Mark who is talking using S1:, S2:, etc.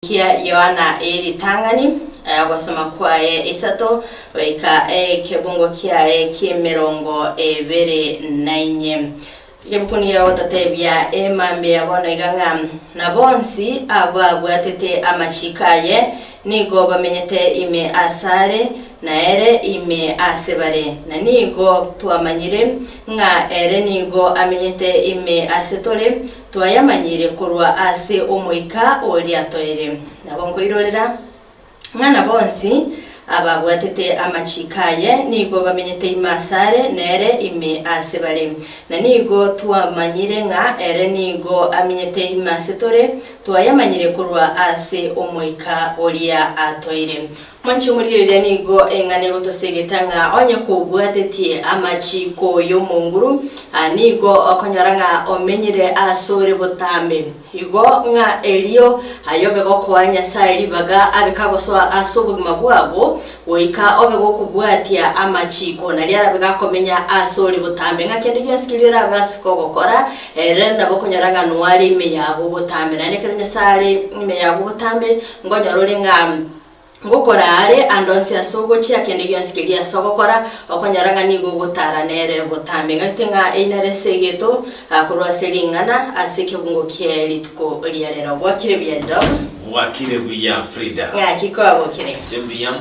S1: Kia Yohana Tangani wasoma kwae isato weka kebungo kia kimerongo bere nainye yebukuni ya watatebya emambe yabona iganga na bonsi ababwatete amachikaye nigo bamenyete ime asare na ere ime asebare na nigo tuamanyire nga ere nigo amenyete ime asetole twayamanyire kurwa ase omoika oli atoere nabongo irorera mwana bonsi ababwatete amachikaye nigo bamenyete imasare nere ime asebare na nigo tuamanyire nga ere nigo amenyete imasetore twayamanyire kurwa ase omoika oli atoere manchi murireria nigo engane gotosegetanga onye kubwatetie amachiko yo munguru nigo okonyoranga omenyire asore botambe igo nga elio ayobe gokwanya sairi baga abekaboswa asobugima bwabo oika obe gokubwatia amachiko nali arabega komenya asore botambe nga kende gyaskilira basiko gokora erena bokonyoranga nwari ime yabo botambe na nekero sare ime yabo botambe ngonyorore nga ngokora ale andonsi asogo chi akende gyansikilia sogokora okonyaranga nigo gotara nere botambe ngatenga einare segeto akurwa selingana aseke bungo kieli tuko lialera wakire byajo wakire buya Frida ya kiko abokire